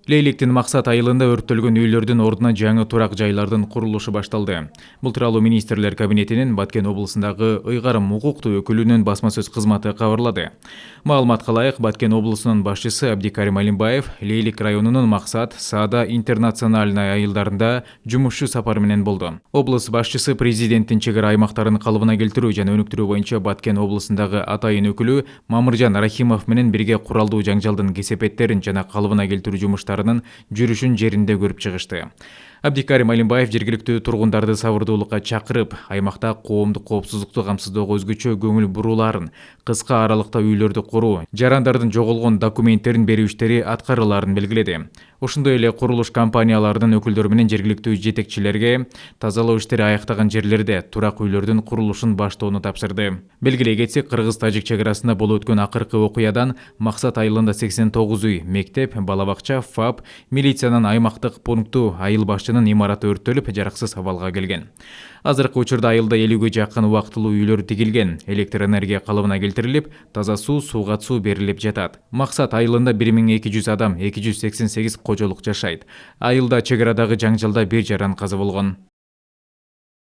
Лейликтин Максат айылында өрттөлгөн үйлөрдүн ордуна жаңы турак жайлардын курулушу башталды. Бул тууралуу министрлер кабинетинин Баткен облусундагы ыйгарым укуктуу өкүлүнүн басма сөз кызматы кабарлады. Маалыматка ылайык, Баткен облусунун башчысы Абдикарим Алимбаев Лейлик районунун Максат, Саада интернациональный айылдарында жумушчу сапары менен болду. Облус башчысы президенттин чек ара аймактарын калыбына келтирүү жана өнүктүрүү боюнча Баткен облусундагы атайын өкүлү Мамыржан Рахимов менен бирге куралдуу жаңжалдын кесепеттерин жана калыбына келтирүү жумуштарынын жүрүшүн жеринде көрүп чыгышты. Абдикарим Алимбаев жергиликтүү тургундарды сабырдуулукка чакырып, аймакта коомдук коопсуздукту камсыздоого өзгөчө көңүл бурууларын, кыска аралыкта үйлөрдү куруу, жарандардын жоголгон документтерин берүү иштери аткарылаарын белгиледи. Ошондой эле курулуш компанияларынын өкүлдөрү менен жергиликтүү жетекчилерге тазалоо иштери аяктаган жерлерде турак үйлөрдүн курулушун баштоону тапшырды. Белгилей кетсек, кыргыз-тажик чек арасында болуп өткөн акыркы окуядан Максат айылында 89 үй, мектеп, бала бакча, ФАП, милициянын аймактык пункту, айыл башчынын имараты өрттөлүп, жараксыз абалга келген. Азыркы учурда айылда 50ге жакын убактылуу үйлөр тигилген, электр энергия калыбына келтирилип, таза суу, сууга суу берилип жатат. Максат айылында 1200 адам, 288 кожолук жашайт. Айылда чек арадагы жаңжалда 1 жаран каза болгон.